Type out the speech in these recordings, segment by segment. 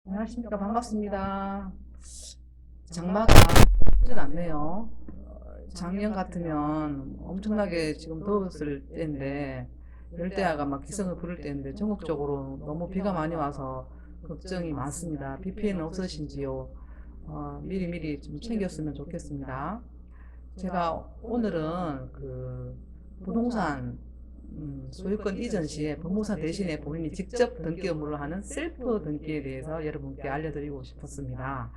안녕하십니까. 반갑습니다. 장마가 오질 않네요. 작년 같으면 엄청나게 지금 더웠을 때인데, 열대야가 막 기승을 부를 때인데, 전국적으로 너무 비가 많이 와서 걱정이 많습니다. 비 피해는 없으신지요? 미리미리 좀 챙겼으면 좋겠습니다. 제가 오늘은 그 부동산 소유권 이전 시에 법무사 대신에 본인이 직접 등기 업무를 하는 셀프 등기에 대해서 여러분께 알려드리고 싶었습니다.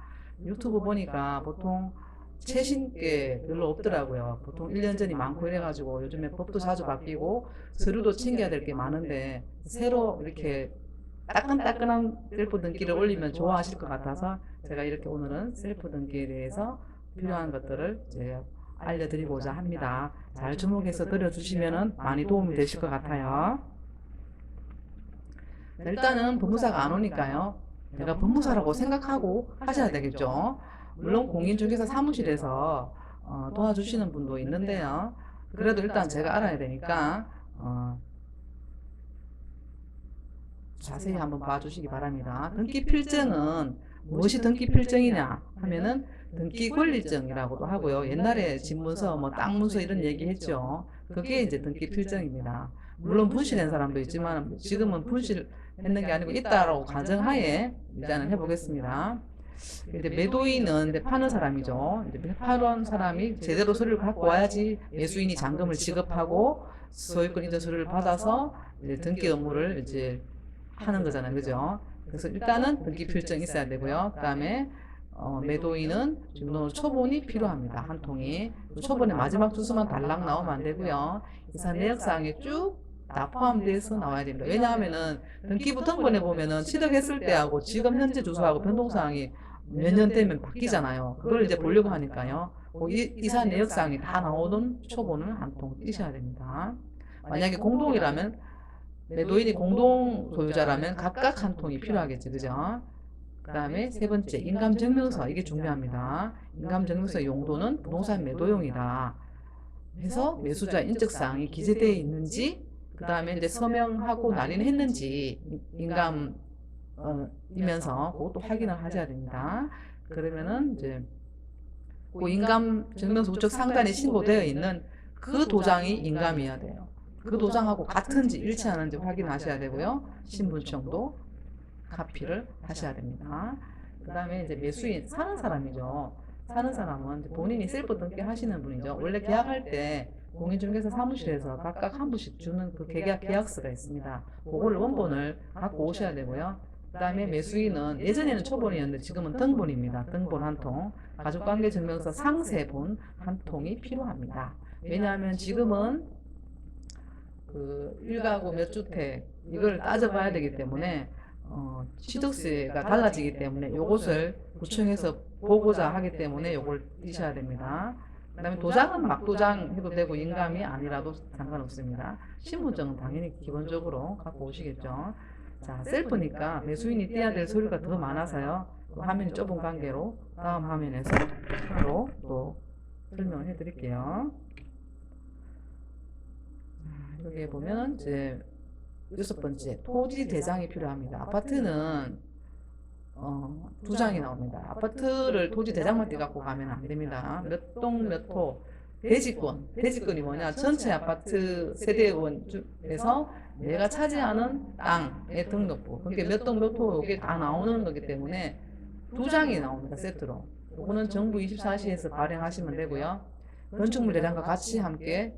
유튜브 보니까 보통 최신 게 별로 없더라고요. 보통 1년 전이 많고 이래가지고 요즘에 법도 자주 바뀌고 서류도 챙겨야 될 게 많은데 새로 이렇게 따끈따끈한 셀프 등기를 올리면 좋아하실 것 같아서 제가 이렇게 오늘은 셀프 등기에 대해서 필요한 것들을 이제 알려드리고자 합니다. 잘 주목해서 들어주시면 많이 도움이 되실 것 같아요. 일단은 법무사가 안 오니까요. 내가 법무사라고 생각하고 하셔야 되겠죠. 물론 공인중개사 사무실에서 도와주시는 분도 있는데요. 그래도 일단 제가 알아야 되니까 자세히 한번 봐주시기 바랍니다. 등기 필증은 무엇이 등기 필증이냐 하면은 등기 권리증이라고도 하고요. 옛날에 집문서, 뭐 땅문서 이런 얘기 했죠. 그게 이제 등기 필증입니다. 물론 분실한 사람도 있지만 지금은 분실했는 게 아니고 있다라고 가정하에 일단은 해보겠습니다. 이제 매도인은 이제 파는 사람이죠. 이제 파는 사람이 제대로 서류를 갖고 와야지 매수인이 잔금을 지급하고 소유권 이전 서류를 받아서 이제 등기 의무를 이제 하는 거잖아요. 그죠? 그래서 일단은 등기 필증이 있어야 되고요. 그 다음에 매도인은 주민등록 초본이 필요합니다. 한 통이. 초본의 마지막 주소만 달랑 나오면 안 되고요. 이사 내역사항에 쭉 다 포함돼서 나와야 됩니다. 왜냐하면은 등기부 등본에 보면은 취득했을 때하고 지금 현재 주소하고 변동사항이 몇 년 되면 바뀌잖아요. 그걸 이제 보려고 하니까요. 이사 내역사항이 다 나오는 초본을 한 통 띄셔야 됩니다. 만약에 공동이라면 매도인이 공동 소유자라면 각각 한 통이 필요하겠죠. 그죠? 그 다음에 세 번째, 인감증명서. 이게 중요합니다. 인감증명서 용도는 부동산 매도용이다. 해서 매수자 인적사항이 기재되어 있는지, 그 다음에 이제 서명하고 날인했는지, 인감, 이면서 그것도 확인을 하셔야 됩니다. 그러면은 이제 그 인감증명서 우측 상단에 신고되어 있는 그 도장이 인감이어야 돼요. 그 도장하고 같은지 일치하는지 확인하셔야 되고요. 신분증도 카피를 하셔야 됩니다. 그 다음에 이제 매수인, 사는 사람이죠. 사는 사람은 이제 본인이 셀프 등기 하시는 분이죠. 원래 계약할 때 공인중개사 사무실에서 각각 한 분씩 주는 그 계약서가 있습니다. 그거를 원본을 갖고 오셔야 되고요. 그 다음에 매수인은 예전에는 초본이었는데 지금은 등본입니다. 등본 한 통, 가족관계증명서 상세본 한 통이 필요합니다. 왜냐하면 지금은 그 일가구 몇 주택 이걸 따져봐야 되기 때문에 취득세가 달라지기 때문에 요것을 구청에서 보고자 하기 때문에 요걸 띄셔야 됩니다. 그 다음에 도장은 막도장 해도 되고 인감이 아니라도 상관없습니다. 신분증은 당연히 기본적으로 갖고 오시겠죠. 자, 셀프니까 매수인이 떼야 될 서류가 더 많아서요. 화면이 좁은 관계로 다음 화면에서 바로 또 설명을 해드릴게요. 여기에 보면 이제 여섯 번째 토지 대장이 필요합니다. 아파트는 두 장이 나옵니다. 아파트를 토지 대장만 떼갖고 가면 안 됩니다. 몇 동 몇 호 대지권이 뭐냐? 전체 아파트 세대원에서 내가 차지하는 땅의 등록부. 그러니까 몇 동 몇 호 이게 다 나오는 거기 때문에 두 장이 나옵니다. 세트로. 이거는 정부 24시에서 발행하시면 되고요. 건축물 대장과 같이 함께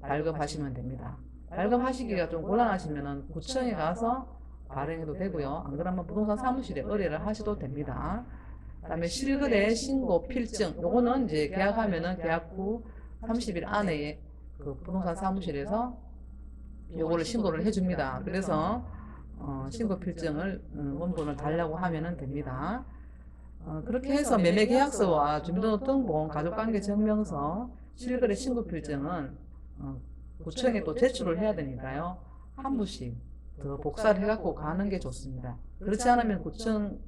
발급하시면 됩니다. 발급하시기가 좀 곤란하시면 구청에 가서 발행해도 되고요. 안 그러면 부동산 사무실에 의뢰를 하셔도 됩니다. 그다음에 실거래 신고 필증. 요거는 이제 계약하면은 계약 후 30일 안에 그 부동산 사무실에서 요거를 신고를 해줍니다. 그래서 신고 필증을 원본을 달라고 하면은 됩니다. 그렇게 해서 매매 계약서와 주민등록 등본, 가족관계 증명서, 실거래 신고 필증은 구청에 또 제출을 해야 되니까요. 한 분씩 더 복사를 해갖고 가는 게 좋습니다. 그렇지 않으면 구청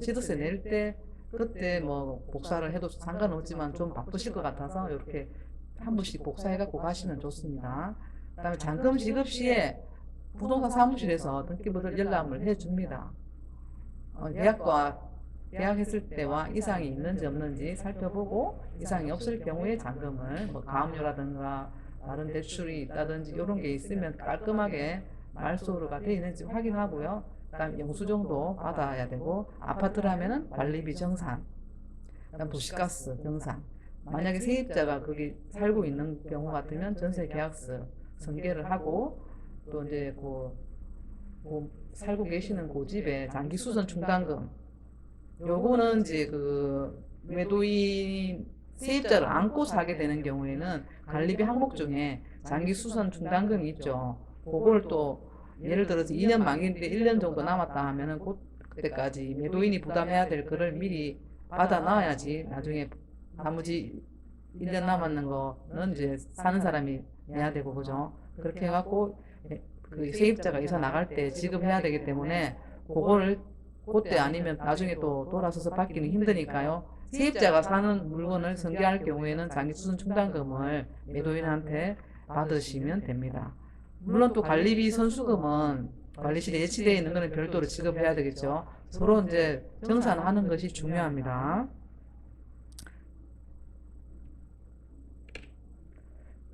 취득세 낼 때 그때 뭐 복사를 해도 상관없지만 좀 바쁘실 것 같아서 이렇게 한 분씩 복사해갖고 가시면 좋습니다. 그다음에 잔금 지급 시에 부동산 사무실에서 등기부들 열람을 해줍니다. 계약했을 때와 이상이 있는지 없는지 살펴보고 이상이 없을 경우에 잔금을 뭐 가압류라든가 다른 대출이 있다든지 이런 게 있으면 깔끔하게 말소가 되어 있는지 확인하고요. 그다음 영수증도 받아야 되고 아파트라면은 관리비 정산, 그다음 도시가스 정산. 만약에 세입자가 거기 살고 있는 경우 같으면 전세 계약서 전개를 하고 또 이제 그 살고 계시는 그 집에 장기 수선 충당금 요거는 이제 그 매도인 세입자를 안고 사게 되는 경우에는 관리비 항목 중에 장기 수선 충당금이 있죠. 그걸 또 예를 들어서 2년 만기인데 1년 정도 남았다 하면은 그때까지 매도인이 부담해야 될 거를 미리 받아 놔야지 나중에 나머지 1년 남았는 거는 이제 사는 사람이 내야 되고 그죠. 그렇게 해갖고 그 세입자가 이사 나갈 때 지급해야 되기 때문에 그거를 그때 아니면 나중에 또 돌아서서 받기는 힘드니까요. 세입자가 사는 물건을 승계할 경우에는 장기수선 충당금을 매도인한테 받으시면 됩니다. 물론 또 관리비 선수금은 관리실에 예치되어 있는 것은 별도로 지급해야 되겠죠. 서로 이제 정산하는 것이 중요합니다.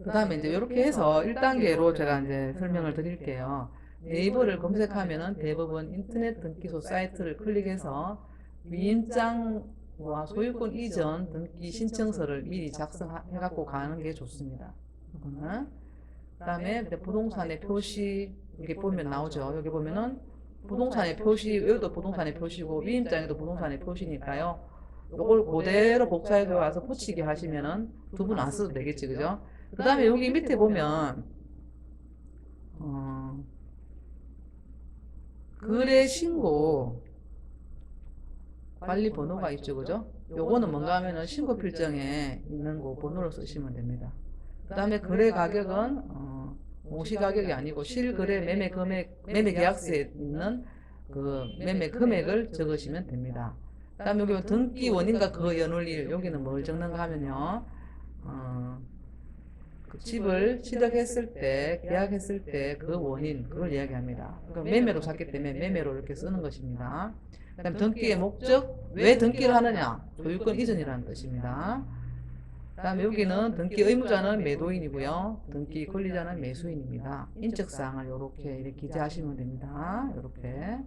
그 다음에 이제 이렇게 해서 1단계로 제가 이제 설명을 드릴게요. 네이버를 검색하면은 대부분 인터넷 등기소 사이트를 클릭해서 위임장과 소유권 이전 등기 신청서를 미리 작성해 갖고 가는 게 좋습니다. 이거는. 그 다음에 부동산의 표시 여기 보면 나오죠. 여기 보면은 부동산의 표시, 여기도 부동산의 표시고 위임장에도 부동산의 표시니까요. 요걸 그대로 복사해서 와서 붙이게 하시면은 두 분 안 써도 되겠지, 그죠? 그 다음에 여기 밑에 보면 거래 신고 관리 번호가 있죠, 그죠? 요거는 뭔가 하면은 신고 필정에 있는 거 번호를 쓰시면 됩니다. 그 다음에 거래 가격은 공시 가격이 아니고 실거래 매매 금액, 매매 계약서에 있는 그 매매 금액을 적으시면 됩니다. 그 다음에 여기 등기 원인과 그 연월일, 여기는 뭘 적는가 하면요. 그 집을 취득했을 때, 계약했을 때 그 원인, 그걸 이야기합니다. 그러니까 매매로 샀기 때문에 매매로 이렇게 쓰는 것입니다. 그 다음에 등기의 목적, 왜 등기를 하느냐? 소유권 이전이라는 뜻입니다. 그 다음에 여기는 등기 의무자는 매도인이고요. 등기 권리자는 매수인입니다. 인적사항을 이렇게 기재하시면 됩니다. 이렇게.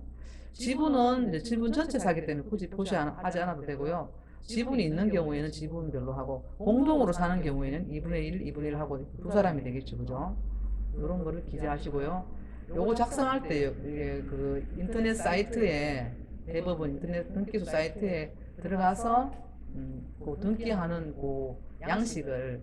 지분은 이제 지분 전체 사기 때문에 굳이 표시하지 않아도 되고요. 지분이 있는 경우에는 지분별로 하고 공동으로 사는 경우에는 2분의 1, 2분의 1 하고 두 사람이 되겠죠. 그죠? 이런 거를 기재하시고요. 요거 작성할 때 이게 그 인터넷 사이트에 대부분 인터넷 등기소 사이트에 들어가서 그 등기하는 그 양식을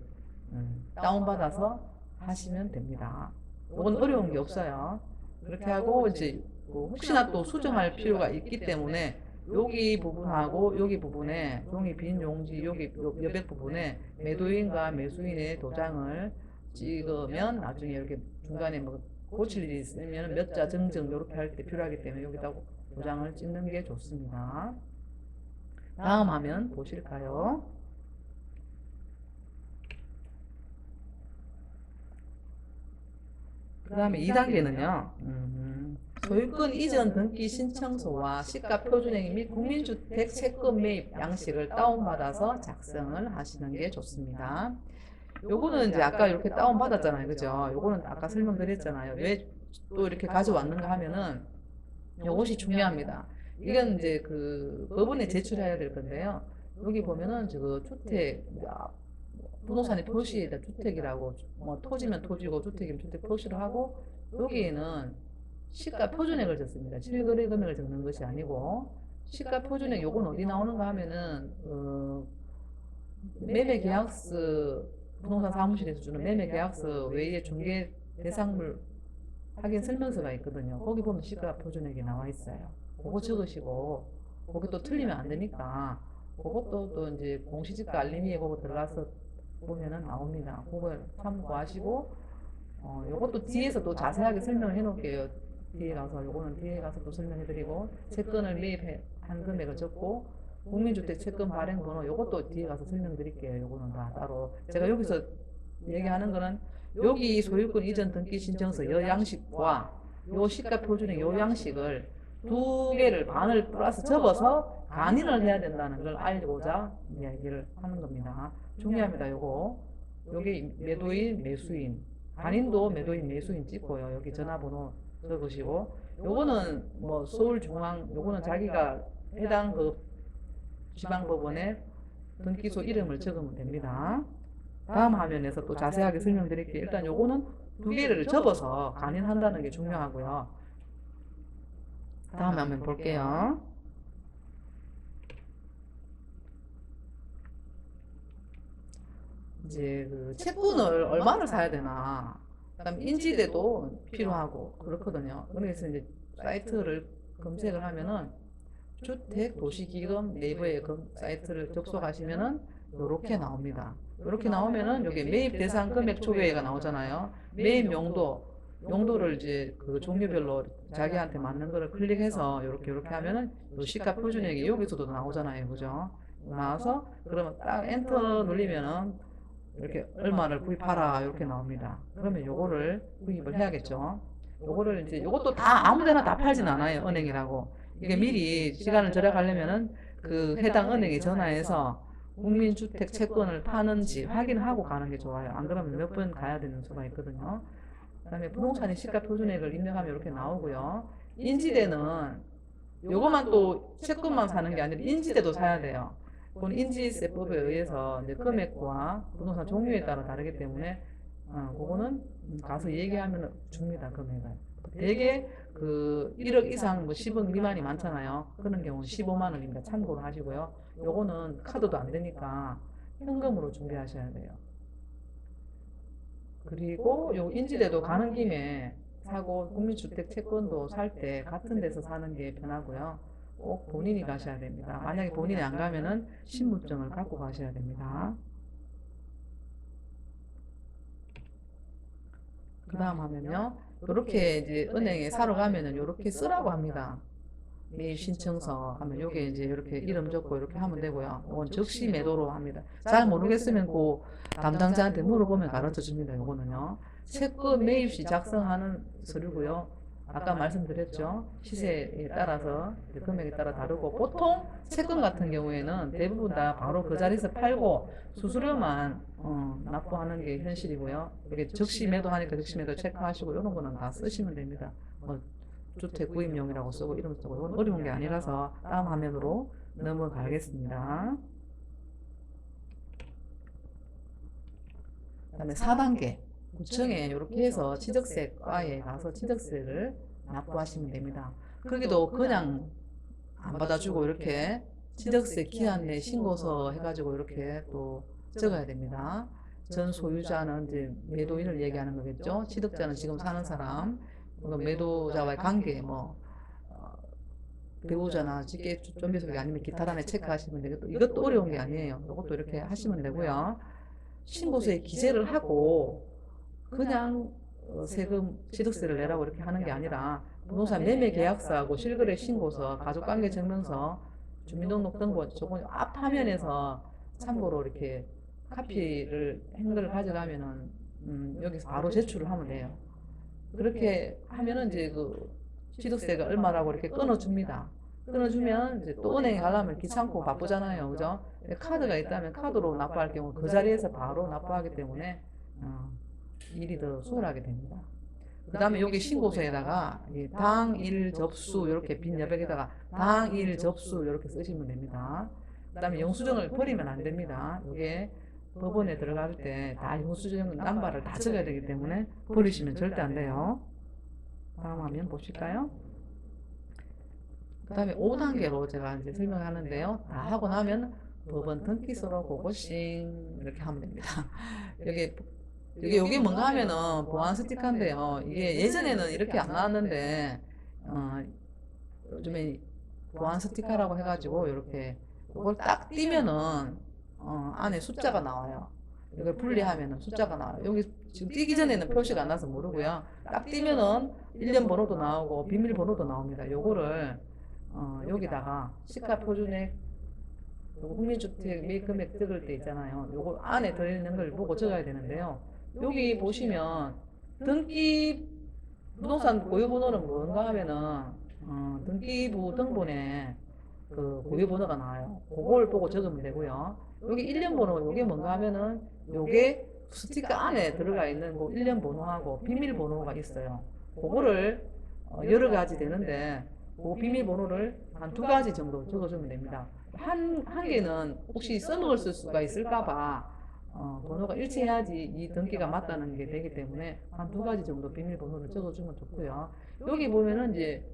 다운받아서 하시면 됩니다. 이건 어려운 게 없어요. 그렇게 하고 이제 혹시나 또 수정할 필요가 있기 때문에 여기 부분하고 여기 부분에 종이 빈 용지 여기 여백 부분에 매도인과 매수인의 도장을 찍으면 나중에 이렇게 중간에 뭐 고칠 일이 있으면 몇 자 증정 이렇게 할 때 필요하기 때문에 여기다 도장을 찍는 게 좋습니다. 다음 화면 보실까요? 그 다음에 2단계는요. 소유권 이전 등기 신청서와 시가 표준액 및 국민주택 채권 매입 양식을 다운받아서 작성을 하시는 게 좋습니다. 요거는 이제 아까 이렇게 다운받았잖아요. 그죠? 요거는 아까 설명드렸잖아요. 왜 또 이렇게 가져왔는가 하면은 요것이 중요합니다. 이건 이제 그 법원에 제출해야 될 건데요. 여기 보면은 저 주택, 부동산의 표시에다 주택이라고, 뭐 토지면 토지고 주택이면 주택 표시를 하고, 여기에는 시가 표준액을 적습니다. 실거래 금액을 적는 것이 아니고, 시가 표준액 요건 어디 나오는가 하면은, 매매 계약서, 부동산 사무실에서 주는 매매 계약서 외에 중개 대상물 확인 설명서가 있거든요. 거기 보면 시가 표준액이 나와 있어요. 그거 적으시고, 거기 또 틀리면 안 되니까, 그것도 또 이제 공시지가 알림이에 그거 들어가서 보면은 나옵니다. 그거 참고하시고, 요것도 뒤에서 또 자세하게 설명을 해 놓을게요. 뒤에 가서, 요거는 뒤에 가서 또 설명해 드리고, 채권을 매입한 금액을 적고, 국민주택 채권 발행 번호, 요것도 뒤에 가서 설명드릴게요. 요거는 다 따로. 제가 여기서 얘기하는 거는, 여기 소유권 이전 등기 신청서 요 양식과 요 시가 표준의 요 양식을 두 개를 반을 플러스 접어서 간인을 해야 된다는 걸 알고자 이야기를 하는 겁니다. 중요합니다. 요거. 여기 매도인, 매수인. 간인도 매도인, 매수인 찍고요. 여기 전화번호 적으시고. 요거는 뭐 서울중앙, 요거는 자기가 해당 그 지방법원에 등기소 이름을 적으면 됩니다. 다음 화면에서 또 자세하게 설명드릴게요. 일단 요거는 두 개를 접어서 간인한다는 게 중요하고요. 다음 화면 볼게요. 이제 그 채권을 얼마를 사야 되나, 그다음 인지대도 필요하고 그렇거든요. 그래서 이제 사이트를 검색을 하면은 주택도시기금 네이버에 사이트를 접속하시면은 요렇게 나옵니다. 이렇게 나오면은 여기 매입 대상 금액 초과가 나오잖아요. 매입 용도를 이제 그 종류별로 자기한테 맞는 거를 클릭해서 이렇게 하면은 요 시가 표준액이 여기서도 나오잖아요. 그죠? 나와서 그러면 딱 엔터 누르면은 이렇게 얼마를 구입하라 이렇게 나옵니다. 그러면 요거를 구입을 해야겠죠. 요거를 이제 요것도 다 아무데나 다 팔진 않아요. 은행이라고. 이게 미리 시간을 절약하려면은 그 해당 은행에 전화해서 국민주택 채권을 파는지 확인하고 가는 게 좋아요. 안 그러면 몇 번 가야 되는 수가 있거든요. 그다음에 부동산의 시가 표준액을 입력하면 이렇게 나오고요. 인지대는 요것만 또 채권만 사는 게 아니라 인지대도 사야 돼요. 그건 인지세법에 의해서 이제 금액과 부동산 종류에 따라 다르기 때문에 그거는 가서 얘기하면 줍니다. 금액을. 대개 그 1억 이상 뭐 10억 미만이 많잖아요. 그런 경우는 15만 원입니다. 참고로 하시고요. 요거는 카드도 안 되니까 현금으로 준비하셔야 돼요. 그리고 요 인지대도 가는 김에 사고 국민주택 채권도 살 때 같은 데서 사는 게 편하고요. 꼭 본인이 가셔야 됩니다. 만약에 본인이 안 가면은 신분증을 갖고 가셔야 됩니다. 그 다음 하면요. 이렇게 이제 은행에 사러 가면은 이렇게 쓰라고 합니다. 매입 신청서 하면 요게 이제 이렇게 이름 적고 이렇게 하면 되고요. 이건 즉시 매도로 합니다. 잘 모르겠으면 그 담당자한테 물어보면 가르쳐 줍니다. 요거는요. 채권 매입시 작성하는 서류고요. 아까 말씀드렸죠. 시세에 따라서 금액에 따라 다르고 보통 채권 같은 경우에는 대부분 다 바로 그 자리에서 팔고 수수료만 납부하는 게 현실이고요. 이게 즉시 매도하니까 즉시 매도 체크하시고 이런 거는 다 쓰시면 됩니다. 뭐 주택 구입용이라고 쓰고 이름 쓰고 이건 어려운 게 아니라서 다음 화면으로 넘어가겠습니다. 그다음에 4단계 구청에 이렇게 해서 취득세과에 가서 취득세를 납부하시면 됩니다. 거기도 그냥 안 받아주고 이렇게 취득세 기한 내 신고서 해가지고 이렇게 또 적어야 됩니다. 전 소유자는 이제 매도인을 얘기하는 거겠죠. 취득자는 지금 사는 사람, 매도자와의 관계, 뭐 배우자나 직계 좀비속이 아니면 기타 단에 체크하시면 되겠고 이것도 어려운 게 아니에요. 이것도 이렇게 하시면 되고요. 신고서에 기재를 하고 그냥 세금 취득세를 내라고 이렇게 하는 게 아니라 부동산 매매 계약서하고 실거래 신고서, 가족관계 증명서, 주민등록등본 저건 앞 화면에서 참고로 이렇게 카피를 행거를 가져가면은 여기서 바로 제출을 하면 돼요. 그렇게 하면은 이제 그 취득세가 얼마라고 이렇게 끊어줍니다. 끊어주면 이제 또 은행에 가려면 귀찮고 바쁘잖아요. 그죠? 카드가 있다면 카드로 납부할 경우 그 자리에서 바로 납부하기 때문에 일이 더 수월하게 됩니다. 그 다음에 여기 신고서에다가 당일 접수 이렇게 빈 여백에다가 당일 접수 이렇게 쓰시면 됩니다. 그 다음에 영수증을 버리면 안 됩니다. 이게 법원에 들어갈 때 다 영수증 남바를 다 적어야 되기 때문에 버리시면 절대 안 돼요. 다음 화면 보실까요? 그 다음에 5단계로 제가 이제 설명하는데요. 다 하고 나면 법원 등기소로 고고싱 이렇게 하면 됩니다. 여기 뭔가 하면은 보안 스티커인데요. 이게 예전에는 이렇게 안 나왔는데 요즘에 보안 스티커라고 해가지고 이렇게 이걸 딱 띄면은 안에 숫자가 나와요. 이걸 분리하면은 숫자가 나와요. 여기 지금 띄기 전에는 표시가 안 나서 모르고요. 딱 띄면은 1년 번호도 나오고 비밀번호도 나옵니다. 요거를 여기다가 시가 표준액 국민주택 매입 금액 적을 때 있잖아요. 요거 안에 들어있는 걸 보고 적어야 되는데요. 여기 보시면 등기 부동산 고유번호는 뭔가 하면은 등기부 등본에 그 고유 번호가 나와요. 그걸 보고 적으면 되고요. 여기 1년 번호, 요게 뭔가 하면은 요게 스티커 안에 들어가 있는 그 1년 번호하고 비밀번호가 있어요. 그거를 여러 가지 되는데 그 비밀번호를 한 두 가지 정도 적어주면 됩니다. 한 개는 혹시 써먹을 수가 있을까봐 번호가 일치해야지 이 등기가 맞다는 게 되기 때문에 한 두 가지 정도 비밀번호를 적어주면 좋고요. 여기 보면은 이제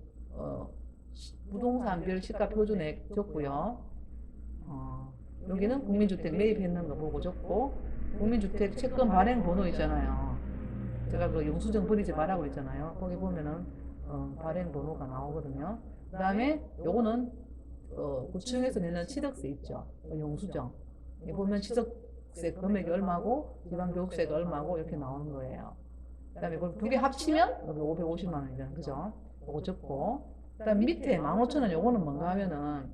부동산별 시가 표준액 적고요. 여기는 국민주택 매입했는 거 보고 적고 국민주택 채권 발행 번호 있잖아요. 제가 그 영수증 버리지 말라고 했잖아요. 거기 보면은 발행 번호가 나오거든요. 그 다음에 요거는 구청에서 내는 취득세 있죠. 영수증. 여기 보면 취득세 금액이 얼마고 지방교육세가 얼마고 이렇게 나오는 거예요. 그 다음에 이걸 두 개 합치면 여기 550만 원이잖아요. 그죠? 요거 적고 그 다음 밑에 15,000원 요거는 뭔가 하면은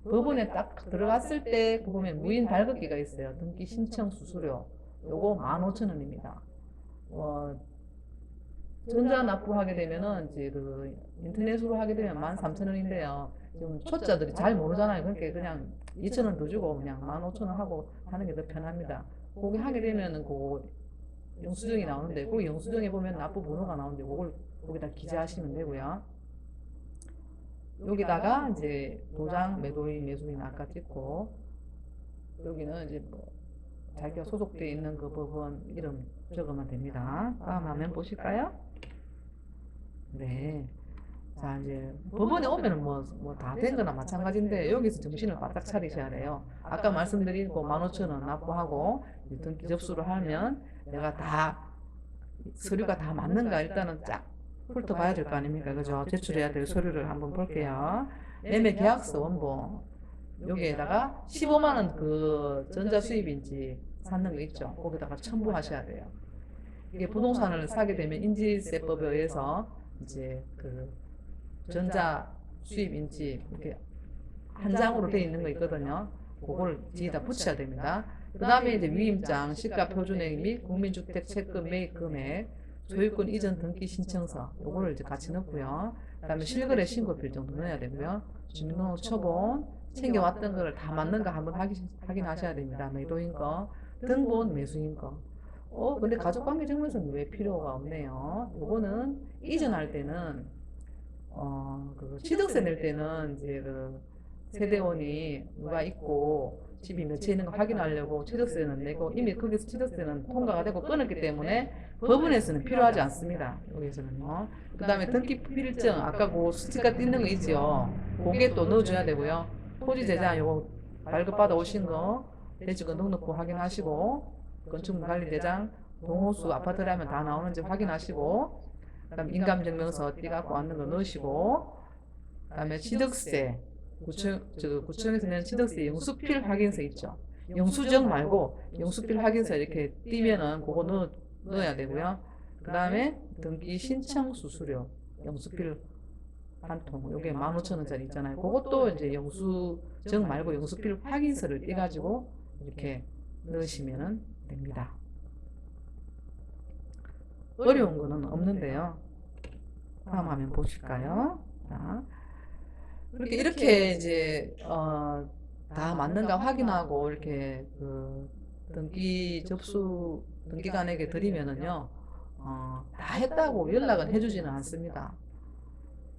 법원에 딱 들어갔을 때 보면 무인 발급기가 있어요. 등기 신청 수수료. 요거 15,000원입니다. 전자 납부하게 되면은 이제 그 인터넷으로 하게 되면 13,000원인데요. 지금 초짜들이 잘 모르잖아요. 그러니까 그냥 2,000원 더 주고 그냥 15,000원 하고 하는 게 더 편합니다. 거기 하게 되면은 그 영수증이 나오는데 그 영수증에 보면 납부 번호가 나오는데 그걸 거기다 기재하시면 되고요. 여기다가 이제 도장 매도인 매수인 아까 찍고 여기는 이제 뭐 자기가 소속되어 있는 그 법원 이름 적으면 됩니다. 다음 화면 보실까요? 네. 자, 이제 법원에 오면은 뭐 다 된 거나 마찬가지인데 여기서 정신을 바짝 차리셔야 돼요. 아까 말씀드린 그 15,000원 납부하고 등기 접수를 하면 내가 다 서류가 다 맞는가 일단은 쫙 훑어봐야 될 거 아닙니까? 그죠? 제출해야 될 서류를 한번 볼게요. 매매 계약서 원본 여기에다가 15만 원 그 전자 수입인지 찾는 거 있죠? 거기다가 첨부하셔야 돼요. 이게 부동산을 사게 되면 인지세법에 의해서 이제 그 전자 수입인지 이렇게 한 장으로 되어 있는 거 있거든요. 그걸 뒤에다 붙여야 됩니다. 그 다음에 이제 위임장, 시가 표준액 및 국민주택 채권 매입 금액, 소유권 이전 등기 신청서 요거를 이제 같이 넣고요. 그 다음에 실거래 신고필 정도 넣어야 되고요. 주민등록 초본 챙겨왔던 거를 다 맞는가 한번 확인하셔야 됩니다. 매도인 거, 등본 매수인 거. 근데 가족관계증명서는 왜 필요가 없네요. 요거는 이전할 때는 그 취득세 낼 때는 이제 그 세대원이 누가 있고 집이 몇 채 있는 거 확인하려고 취득세는 내고 이미 거기서 취득세는 통과가 되고 끊었기 때문에 법원에서는 필요하지 않습니다. 여기서는요. 그 다음에 등기필증 아까 그 수치가 띄는 거 있죠. 그게 또 넣어줘야 되고요. 토지재산 요거 발급받아 오신 거 대지권 등록부 확인하시고 건축물관리대장 동호수 아파트라면 다 나오는지 확인하시고 그다음 인감증명서 띠갖고 왔는 거 넣으시고 그다음에 취득세 구청에서 내는 취득세 영수필 확인서 있죠. 영수증 말고 영수필 확인서 이렇게 띄면은 그거 넣어야 되고요. 그 다음에 등기 신청 수수료 영수필 한 통, 요게 15,000원짜리 있잖아요. 그것도 이제 영수증 말고 영수필 확인서를 띄가지고 이렇게 넣으시면 됩니다. 어려운 거는 없는데요. 다음 화면 보실까요? 자, 이렇게 이제 다 맞는가 확인하고 이렇게 그 등기 접수 등기관에게 드리면은요, 다 했다고 연락은 해주지는 않습니다.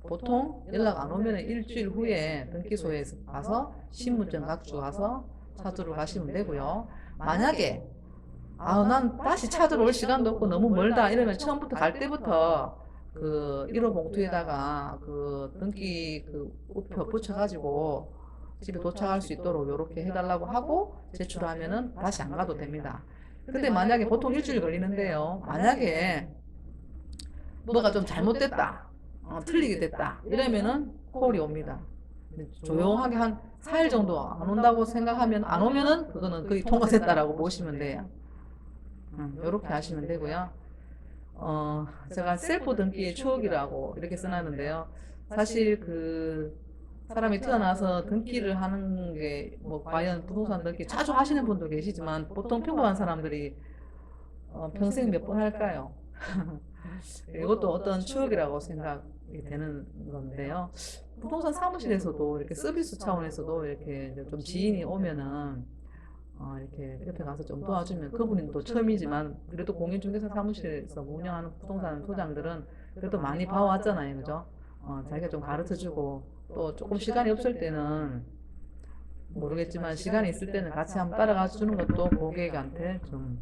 보통 연락 안 오면 일주일 후에 등기소에 가서 신분증 각주 가서 찾으러 가시면 되고요. 만약에 난 다시 찾으러 올 시간도 없고 너무 멀다 이러면 처음부터 갈 때부터 그 1호 봉투에다가 그 등기 그 우표 붙여가지고 집에 도착할 수 있도록 이렇게 해달라고 하고 제출하면은 다시 안 가도 됩니다. 근데 만약에 보통 일주일 걸리는데요. 만약에 뭐가 좀 잘못됐다, 틀리게 됐다 이러면은 콜이 옵니다. 조용하게 한 4일 정도 안 온다고 생각하면 안 오면은 그거는 거의 통과됐다라고 보시면 돼요. 이렇게 하시면 되고요. 제가 셀프 등기의 추억이라고 이렇게 써놨는데요. 사실 그 사람이 태어나서 등기를 하는 게 뭐 과연 부동산 등기 자주 하시는 분도 계시지만 보통 평범한 사람들이 평생 몇 번 할까요? 이것도 어떤 추억이라고 생각이 되는 건데요. 부동산 사무실에서도 이렇게 서비스 차원에서도 이렇게 이제 좀 지인이 오면은 이렇게 옆에 가서 좀 도와주면 그분이 또 처음이지만 그래도 공인중개사 사무실에서 운영하는 부동산 소장들은 그래도 많이 봐왔잖아요, 그죠? 자기가 좀 가르쳐주고 또 조금 시간이 없을 때는 모르겠지만 시간이 있을 때는 같이 한번 따라가 주는 것도 고객한테 좀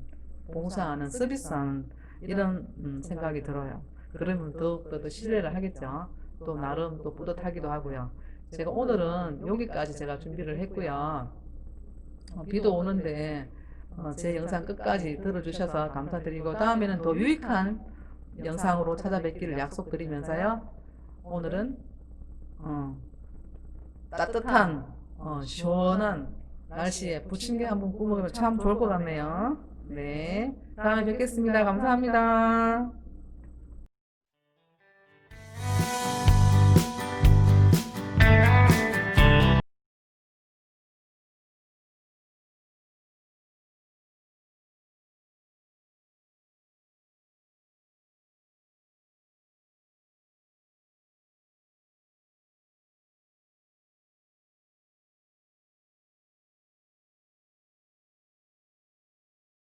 봉사하는 서비스하는 이런 생각이 들어요. 그러면 더욱더 더 신뢰를 하겠죠. 또 나름 또 뿌듯하기도 하고요. 제가 오늘은 여기까지 제가 준비를 했고요. 비도 오는데 제 영상 끝까지 들어주셔서 감사드리고 다음에는 더 유익한 영상으로 찾아뵙기를 약속드리면서요. 오늘은 따뜻한 시원한 날씨에 부침개 한번 구워 먹으면 참 좋을 것 같네요. 네, 다음에 뵙겠습니다. 감사합니다.